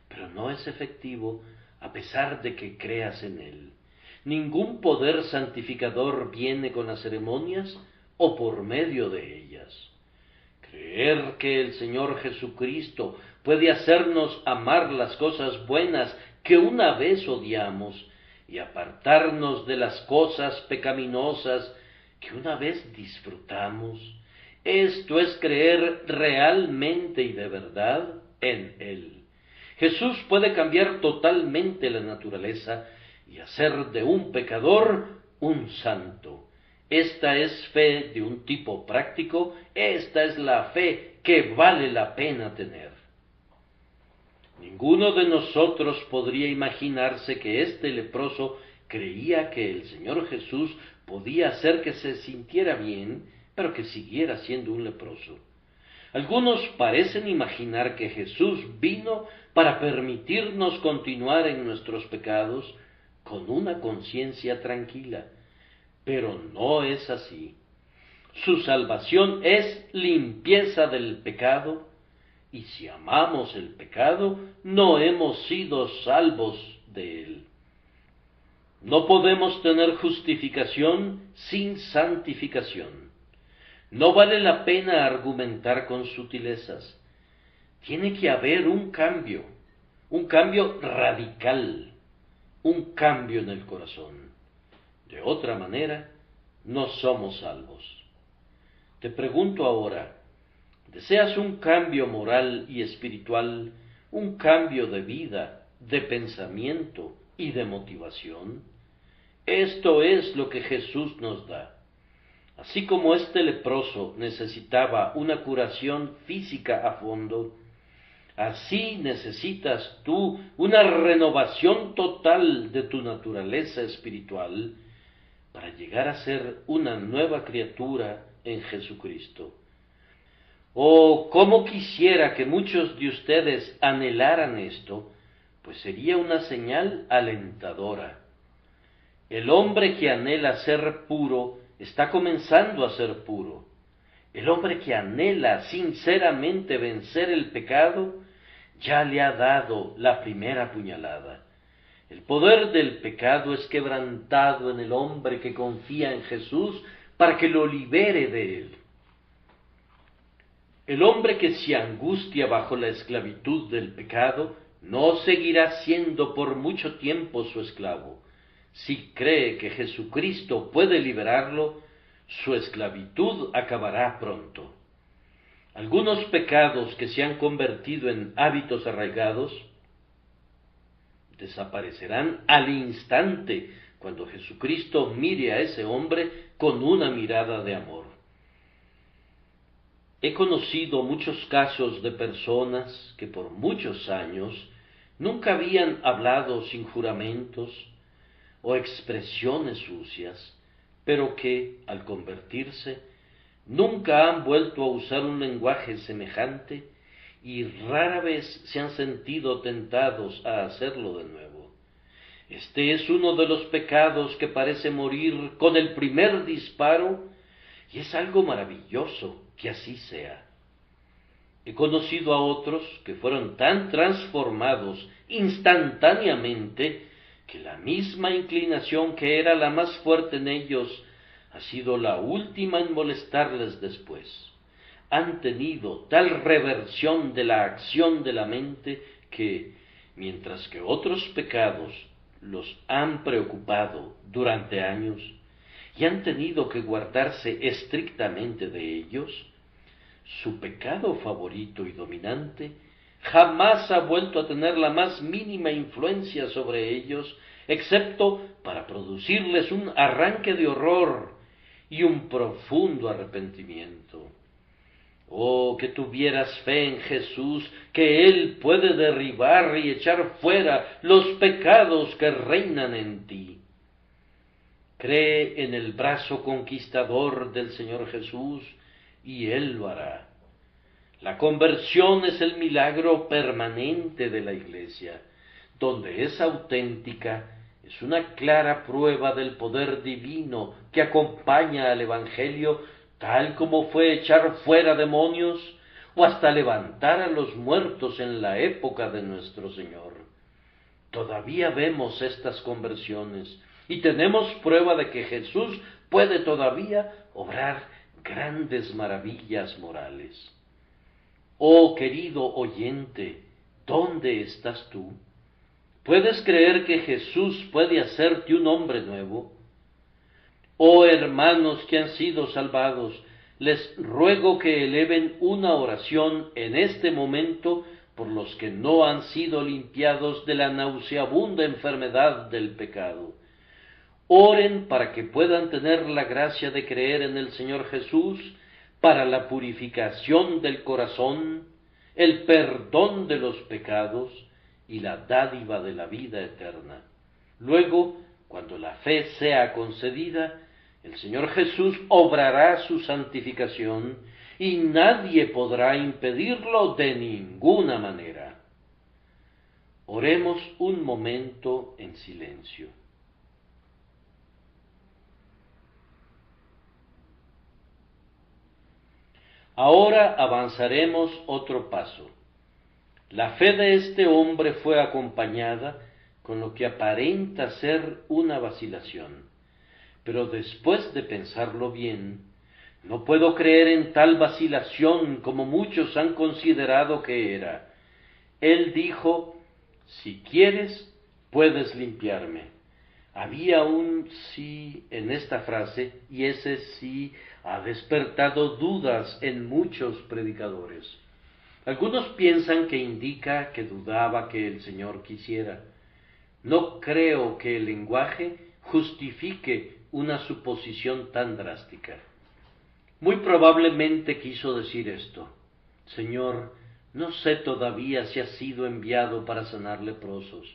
pero no es efectivo a pesar de que creas en él. Ningún poder santificador viene con las ceremonias o por medio de ellas. Creer que el Señor Jesucristo puede hacernos amar las cosas buenas que una vez odiamos y apartarnos de las cosas pecaminosas que una vez disfrutamos, esto es creer realmente y de verdad en Él. Jesús puede cambiar totalmente la naturaleza y hacer de un pecador un santo. Esta es fe de un tipo práctico, esta es la fe que vale la pena tener. Ninguno de nosotros podría imaginarse que este leproso creía que el Señor Jesús podía hacer que se sintiera bien, pero que siguiera siendo un leproso. Algunos parecen imaginar que Jesús vino para permitirnos continuar en nuestros pecados con una conciencia tranquila, pero no es así. Su salvación es limpieza del pecado, y si amamos el pecado, no hemos sido salvos de él. No podemos tener justificación sin santificación. No vale la pena argumentar con sutilezas. Tiene que haber un cambio radical, un cambio en el corazón. De otra manera, no somos salvos. Te pregunto ahora, ¿deseas un cambio moral y espiritual, un cambio de vida, de pensamiento y de motivación? Esto es lo que Jesús nos da. Así como este leproso necesitaba una curación física a fondo, así necesitas tú una renovación total de tu naturaleza espiritual para llegar a ser una nueva criatura en Jesucristo. Oh, cómo quisiera que muchos de ustedes anhelaran esto, pues sería una señal alentadora. El hombre que anhela ser puro está comenzando a ser puro. El hombre que anhela sinceramente vencer el pecado ya le ha dado la primera puñalada. El poder del pecado es quebrantado en el hombre que confía en Jesús para que lo libere de él. El hombre que se angustia bajo la esclavitud del pecado no seguirá siendo por mucho tiempo su esclavo. Si cree que Jesucristo puede liberarlo, su esclavitud acabará pronto. Algunos pecados que se han convertido en hábitos arraigados desaparecerán al instante cuando Jesucristo mire a ese hombre con una mirada de amor. He conocido muchos casos de personas que por muchos años nunca habían hablado sin juramentos o expresiones sucias, pero que, al convertirse, nunca han vuelto a usar un lenguaje semejante y rara vez se han sentido tentados a hacerlo de nuevo. Este es uno de los pecados que parece morir con el primer disparo, y es algo maravilloso que así sea. He conocido a otros que fueron tan transformados instantáneamente que la misma inclinación que era la más fuerte en ellos ha sido la última en molestarles después. Han tenido tal reversión de la acción de la mente que, mientras que otros pecados los han preocupado durante años y han tenido que guardarse estrictamente de ellos, su pecado favorito y dominante jamás ha vuelto a tener la más mínima influencia sobre ellos, excepto para producirles un arranque de horror y un profundo arrepentimiento. Oh, que tuvieras fe en Jesús, que Él puede derribar y echar fuera los pecados que reinan en ti. Cree en el brazo conquistador del Señor Jesús y Él lo hará. La conversión es el milagro permanente de la Iglesia. Donde es auténtica, es una clara prueba del poder divino que acompaña al Evangelio, tal como fue echar fuera demonios o hasta levantar a los muertos en la época de nuestro Señor. Todavía vemos estas conversiones y tenemos prueba de que Jesús puede todavía obrar grandes maravillas morales. Oh querido oyente, ¿dónde estás tú? ¿Puedes creer que Jesús puede hacerte un hombre nuevo? Oh hermanos que han sido salvados, les ruego que eleven una oración en este momento por los que no han sido limpiados de la nauseabunda enfermedad del pecado. Oren para que puedan tener la gracia de creer en el Señor Jesús para la purificación del corazón, el perdón de los pecados y la dádiva de la vida eterna. Luego, cuando la fe sea concedida, el Señor Jesús obrará su santificación y nadie podrá impedirlo de ninguna manera. Oremos un momento en silencio. Ahora avanzaremos otro paso. La fe de este hombre fue acompañada con lo que aparenta ser una vacilación. Pero después de pensarlo bien, no puedo creer en tal vacilación como muchos han considerado que era. Él dijo, si quieres, puedes limpiarme. Había un sí en esta frase, y ese sí ha despertado dudas en muchos predicadores. Algunos piensan que indica que dudaba que el Señor quisiera. No creo que el lenguaje justifique una suposición tan drástica. Muy probablemente quiso decir esto: Señor, no sé todavía si has sido enviado para sanar leprosos.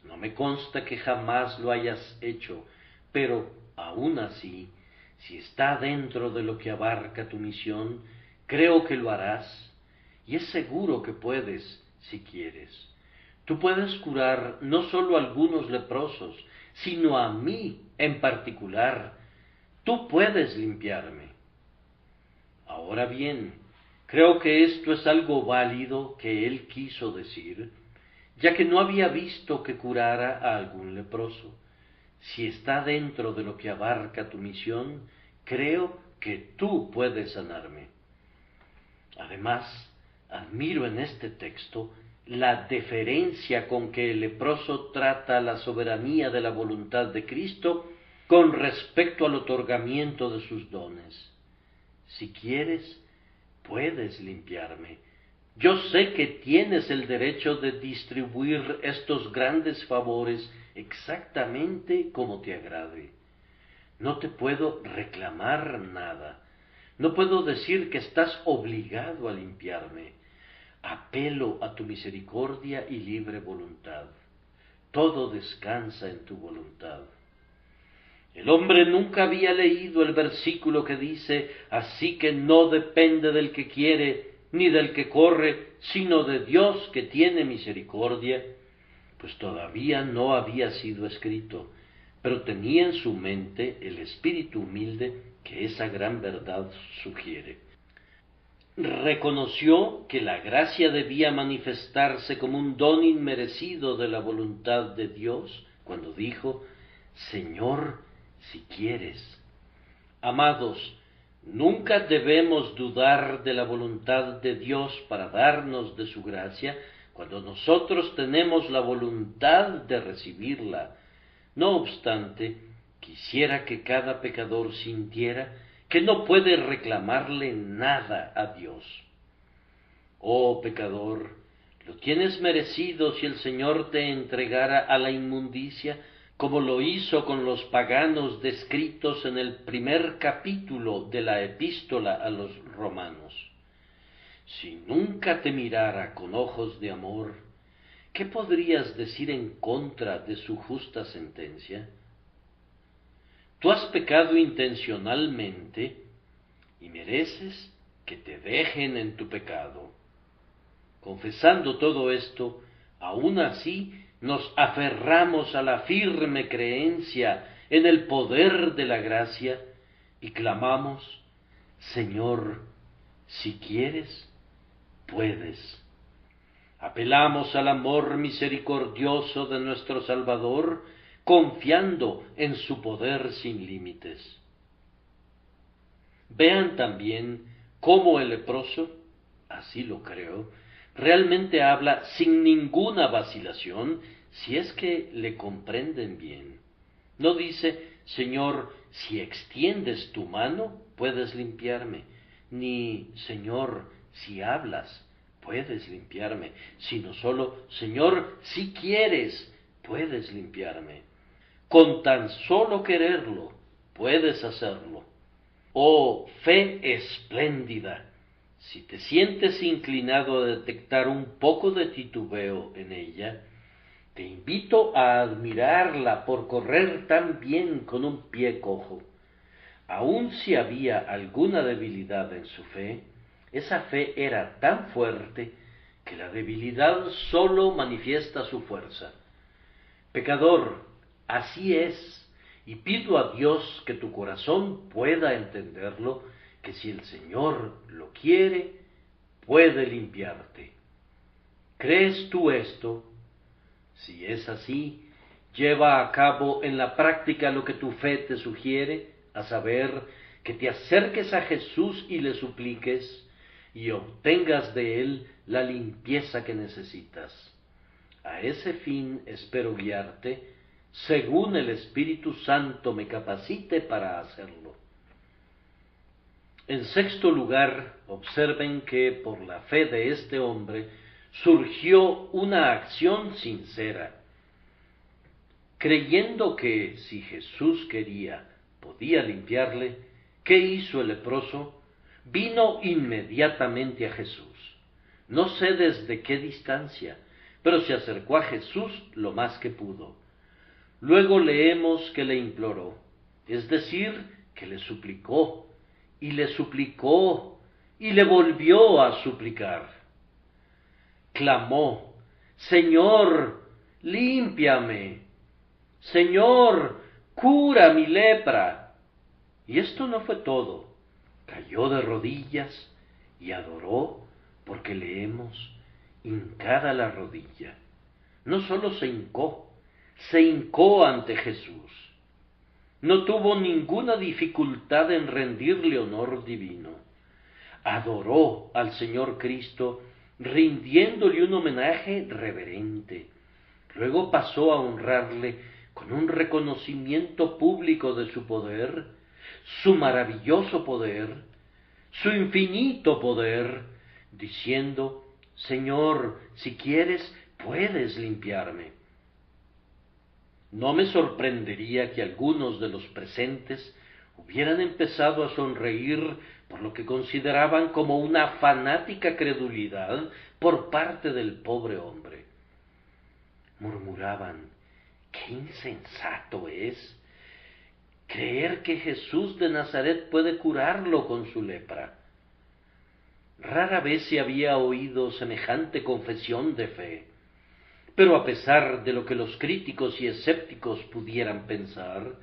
No me consta que jamás lo hayas hecho, pero aún así, si está dentro de lo que abarca tu misión, creo que lo harás, y es seguro que puedes, si quieres. Tú puedes curar no solo a algunos leprosos, sino a mí en particular. Tú puedes limpiarme. Ahora bien, creo que esto es algo válido que él quiso decir, ya que no había visto que curara a algún leproso. Si está dentro de lo que abarca tu misión, creo que tú puedes sanarme. Además, admiro en este texto la deferencia con que el leproso trata la soberanía de la voluntad de Cristo con respecto al otorgamiento de sus dones. Si quieres, puedes limpiarme. Yo sé que tienes el derecho de distribuir estos grandes favores exactamente como te agrade. No te puedo reclamar nada. No puedo decir que estás obligado a limpiarme. Apelo a tu misericordia y libre voluntad. Todo descansa en tu voluntad. El hombre nunca había leído el versículo que dice, así que no depende del que quiere, ni del que corre, sino de Dios que tiene misericordia, pues todavía no había sido escrito, pero tenía en su mente el espíritu humilde que esa gran verdad sugiere. Reconoció que la gracia debía manifestarse como un don inmerecido de la voluntad de Dios, cuando dijo, Señor, si quieres. Amados, nunca debemos dudar de la voluntad de Dios para darnos de su gracia, cuando nosotros tenemos la voluntad de recibirla. No obstante, quisiera que cada pecador sintiera que no puede reclamarle nada a Dios. Oh pecador, lo tienes merecido si el Señor te entregara a la inmundicia, como lo hizo con los paganos descritos en el primer capítulo de la epístola a los romanos. Si nunca te mirara con ojos de amor, ¿qué podrías decir en contra de su justa sentencia? Tú has pecado intencionalmente y mereces que te dejen en tu pecado. Confesando todo esto, aún así nos aferramos a la firme creencia en el poder de la gracia y clamamos: Señor, si quieres, puedes. Apelamos al amor misericordioso de nuestro Salvador, confiando en su poder sin límites. Vean también cómo el leproso, así lo creo, realmente habla sin ninguna vacilación, si es que le comprenden bien. No dice: Señor, si extiendes tu mano, puedes limpiarme, ni Señor, si hablas, puedes limpiarme, sino solo: Señor, si quieres, puedes limpiarme. Con tan solo quererlo, puedes hacerlo. Oh, fe espléndida. Si te sientes inclinado a detectar un poco de titubeo en ella, te invito a admirarla por correr tan bien con un pie cojo. Aun si había alguna debilidad en su fe, esa fe era tan fuerte que la debilidad sólo manifiesta su fuerza. Pecador, así es, y pido a Dios que tu corazón pueda entenderlo, que si el Señor lo quiere, puede limpiarte. ¿Crees tú esto? Si es así, lleva a cabo en la práctica lo que tu fe te sugiere, a saber, que te acerques a Jesús y le supliques, y obtengas de él la limpieza que necesitas. A ese fin espero guiarte, según el Espíritu Santo me capacite para hacerlo. En sexto lugar, observen que por la fe de este hombre surgió una acción sincera. Creyendo que si Jesús quería, podía limpiarle, ¿qué hizo el leproso? Vino inmediatamente a Jesús. No sé desde qué distancia, pero se acercó a Jesús lo más que pudo. Luego leemos que le imploró, es decir, que le suplicó, y le suplicó, y le volvió a suplicar. Clamó: Señor, límpiame. Señor, cura mi lepra. Y esto no fue todo. Cayó de rodillas y adoró, porque leemos: hincada la rodilla. No sólo se hincó ante Jesús. No tuvo ninguna dificultad en rendirle honor divino. Adoró al Señor Cristo, rindiéndole un homenaje reverente. Luego pasó a honrarle con un reconocimiento público de su poder, su maravilloso poder, su infinito poder, diciendo: Señor, si quieres, puedes limpiarme. No me sorprendería que algunos de los presentes hubieran empezado a sonreír por lo que consideraban como una fanática credulidad por parte del pobre hombre. Murmuraban: ¡qué insensato es! Creer que Jesús de Nazaret puede curarlo con su lepra. Rara vez se había oído semejante confesión de fe. Pero a pesar de lo que los críticos y escépticos pudieran pensar,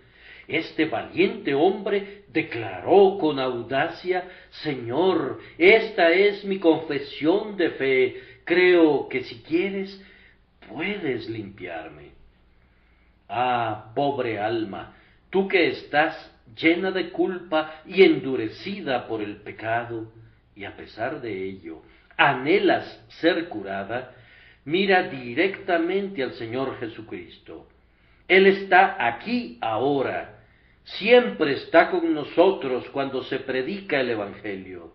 este valiente hombre declaró con audacia: Señor, esta es mi confesión de fe, creo que si quieres, puedes limpiarme. Ah, pobre alma, tú que estás llena de culpa y endurecida por el pecado, y a pesar de ello, anhelas ser curada, mira directamente al Señor Jesucristo. Él está aquí ahora, siempre está con nosotros cuando se predica el Evangelio.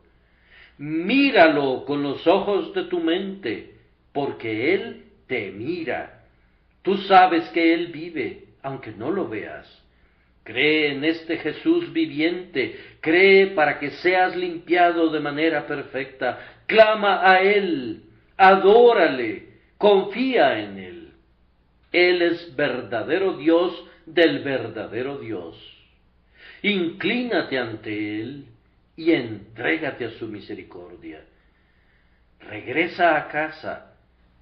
Míralo con los ojos de tu mente, porque Él te mira. Tú sabes que Él vive, aunque no lo veas. Cree en este Jesús viviente, cree para que seas limpiado de manera perfecta, clama a Él, adórale, confía en Él. Él es verdadero Dios del verdadero Dios. Inclínate ante Él y entrégate a su misericordia. Regresa a casa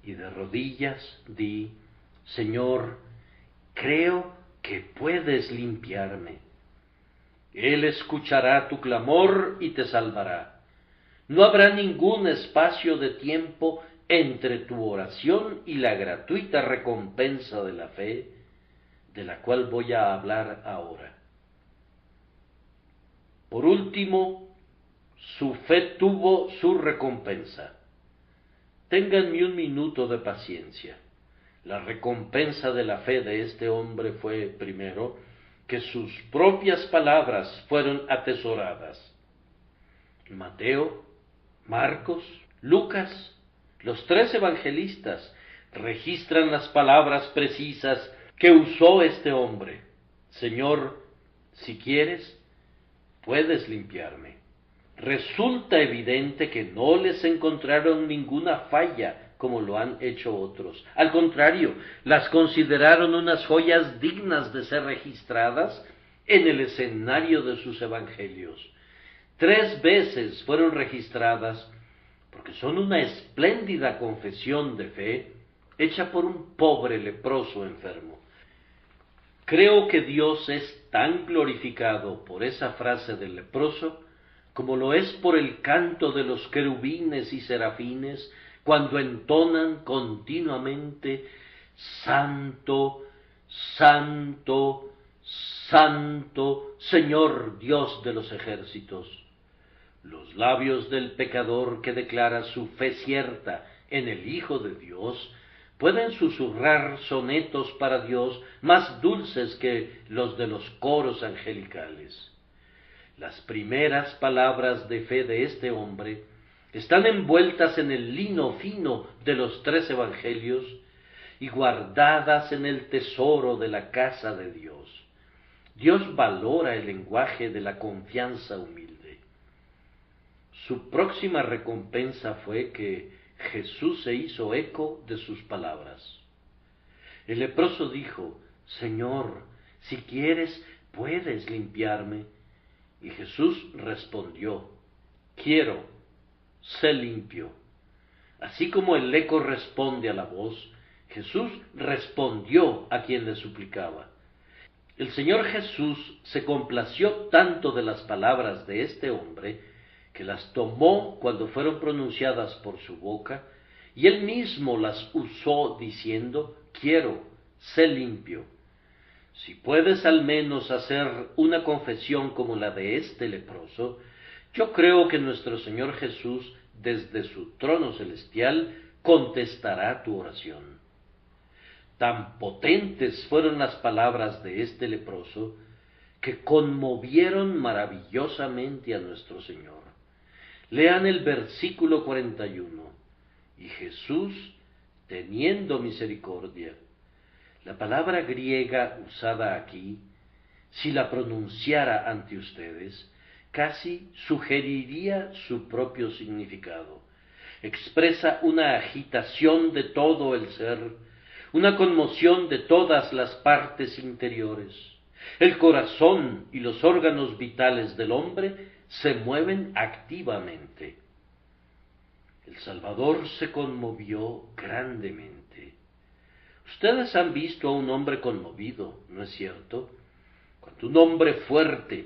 y de rodillas di: Señor, creo que puedes limpiarme. Él escuchará tu clamor y te salvará. No habrá ningún espacio de tiempo entre tu oración y la gratuita recompensa de la fe, de la cual voy a hablar ahora. Por último, su fe tuvo su recompensa. Ténganme un minuto de paciencia. La recompensa de la fe de este hombre fue, primero, que sus propias palabras fueron atesoradas. Mateo, Marcos, Lucas, los 3 evangelistas registran las palabras precisas que usó este hombre. Señor, si quieres, puedes limpiarme. Resulta evidente que no les encontraron ninguna falla como lo han hecho otros. Al contrario, las consideraron unas joyas dignas de ser registradas en el escenario de sus evangelios. 3 veces fueron registradas porque son una espléndida confesión de fe hecha por un pobre leproso enfermo. Creo que Dios es tan glorificado por esa frase del leproso como lo es por el canto de los querubines y serafines cuando entonan continuamente: Santo, Santo, Santo, Señor Dios de los ejércitos. Los labios del pecador que declara su fe cierta en el Hijo de Dios pueden susurrar sonetos para Dios más dulces que los de los coros angelicales. Las primeras palabras de fe de este hombre están envueltas en el lino fino de los 3 evangelios y guardadas en el tesoro de la casa de Dios. Dios valora el lenguaje de la confianza humilde. Su próxima recompensa fue que Jesús se hizo eco de sus palabras. El leproso dijo: Señor, si quieres, puedes limpiarme. Y Jesús respondió: quiero, sé limpio. Así como el eco responde a la voz, Jesús respondió a quien le suplicaba. El Señor Jesús se complació tanto de las palabras de este hombre, que las tomó cuando fueron pronunciadas por su boca, y él mismo las usó diciendo: quiero, sé limpio. Si puedes al menos hacer una confesión como la de este leproso, yo creo que nuestro Señor Jesús, desde su trono celestial, contestará tu oración. Tan potentes fueron las palabras de este leproso, que conmovieron maravillosamente a nuestro Señor. Lean el versículo 41. Y Jesús, teniendo misericordia. La palabra griega usada aquí, si la pronunciara ante ustedes, casi sugeriría su propio significado. Expresa una agitación de todo el ser, una conmoción de todas las partes interiores. El corazón y los órganos vitales del hombre se mueven activamente. El Salvador se conmovió grandemente. Ustedes han visto a un hombre conmovido, ¿no es cierto? Cuando un hombre fuerte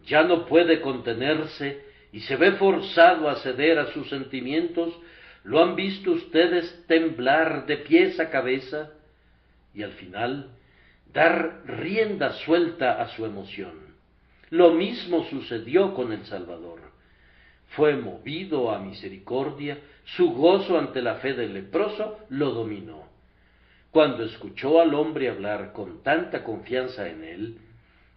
ya no puede contenerse y se ve forzado a ceder a sus sentimientos, ¿lo han visto ustedes temblar de pies a cabeza y al final dar rienda suelta a su emoción? Lo mismo sucedió con el Salvador. Fue movido a misericordia, su gozo ante la fe del leproso lo dominó. Cuando escuchó al hombre hablar con tanta confianza en él,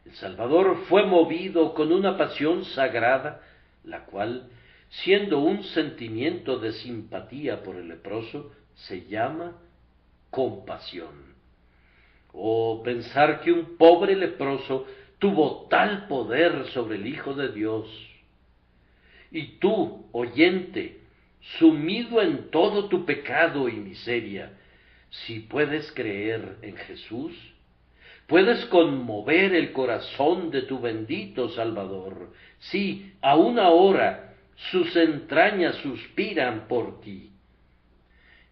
el Salvador fue movido con una pasión sagrada, la cual, siendo un sentimiento de simpatía por el leproso, se llama compasión. Oh, pensar que un pobre leproso tuvo tal poder sobre el Hijo de Dios. Y tú, oyente, sumido en todo tu pecado y miseria, si puedes creer en Jesús, puedes conmover el corazón de tu bendito Salvador. Sí, aún ahora sus entrañas suspiran por ti.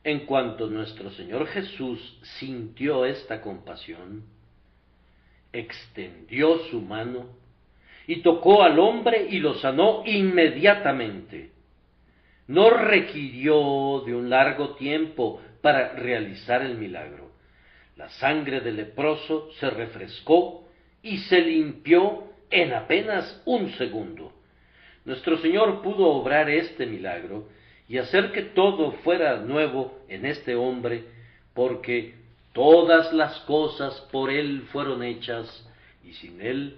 En cuanto nuestro Señor Jesús sintió esta compasión, extendió su mano y tocó al hombre y lo sanó inmediatamente. No requirió de un largo tiempo para realizar el milagro. La sangre del leproso se refrescó y se limpió en apenas un segundo. Nuestro Señor pudo obrar este milagro y hacer que todo fuera nuevo en este hombre, porque todas las cosas por Él fueron hechas, y sin Él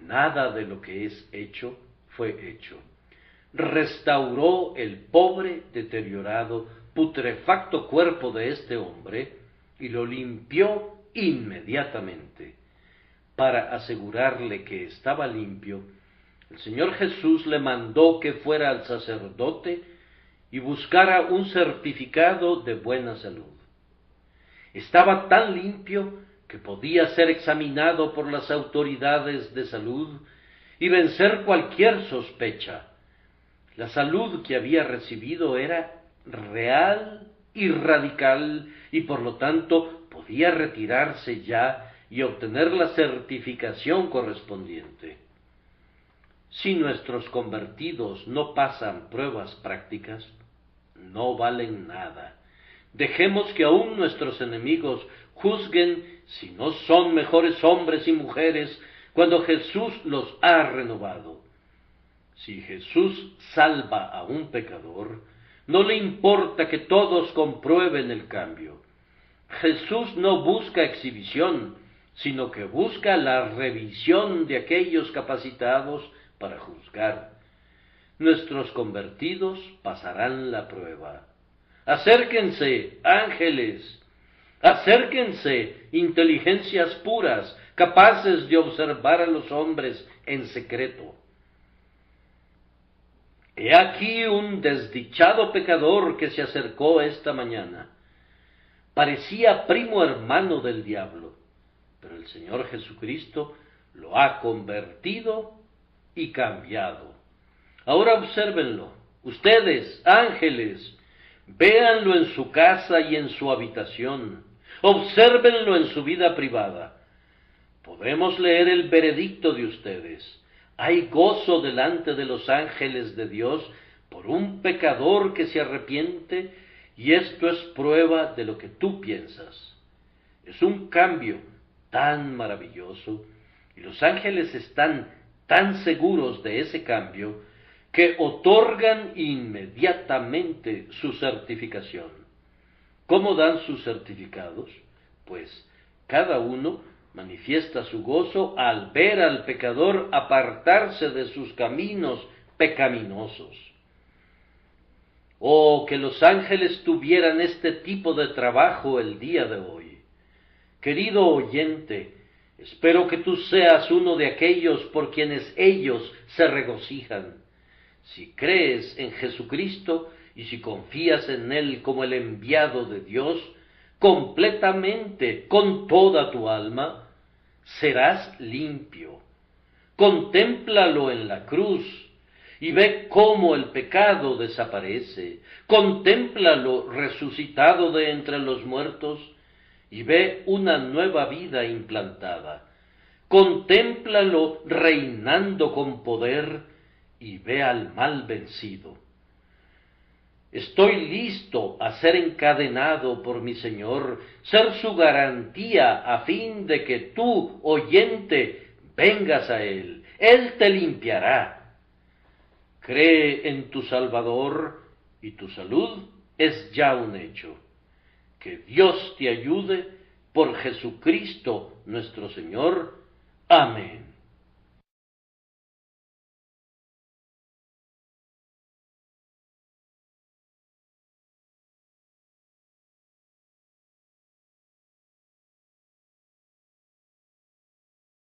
nada de lo que es hecho fue hecho. Restauró el pobre, deteriorado, putrefacto cuerpo de este hombre y lo limpió inmediatamente. Para asegurarle que estaba limpio, el Señor Jesús le mandó que fuera al sacerdote y buscara un certificado de buena salud. Estaba tan limpio que podía ser examinado por las autoridades de salud y vencer cualquier sospecha. La salud que había recibido era real y radical, y por lo tanto podía retirarse ya y obtener la certificación correspondiente. Si nuestros convertidos no pasan pruebas prácticas, no valen nada. Dejemos que aún nuestros enemigos juzguen si no son mejores hombres y mujeres cuando Jesús los ha renovado. Si Jesús salva a un pecador, no le importa que todos comprueben el cambio. Jesús no busca exhibición, sino que busca la revisión de aquellos capacitados para juzgar. Nuestros convertidos pasarán la prueba. Acérquense, ángeles, acérquense, inteligencias puras, capaces de observar a los hombres en secreto. He aquí un desdichado pecador que se acercó esta mañana. Parecía primo hermano del diablo, pero el Señor Jesucristo lo ha convertido y cambiado. Ahora obsérvenlo, ustedes, ángeles, véanlo en su casa y en su habitación, obsérvenlo en su vida privada. Podemos leer el veredicto de ustedes. Hay gozo delante de los ángeles de Dios por un pecador que se arrepiente, y esto es prueba de lo que tú piensas. Es un cambio tan maravilloso, y los ángeles están tan seguros de ese cambio que otorgan inmediatamente su certificación. ¿Cómo dan sus certificados? Pues cada uno manifiesta su gozo al ver al pecador apartarse de sus caminos pecaminosos. Oh, que los ángeles tuvieran este tipo de trabajo el día de hoy. Querido oyente, espero que tú seas uno de aquellos por quienes ellos se regocijan. Si crees en Jesucristo y si confías en Él como el enviado de Dios, completamente, con toda tu alma, serás limpio. Contémplalo en la cruz y ve cómo el pecado desaparece. Contémplalo resucitado de entre los muertos y ve una nueva vida implantada. Contémplalo reinando con poder y ve al mal vencido. Estoy listo a ser encadenado por mi Señor, ser su garantía a fin de que tú, oyente, vengas a Él. Él te limpiará. Cree en tu Salvador y tu salud es ya un hecho. Que Dios te ayude por Jesucristo nuestro Señor. Amén.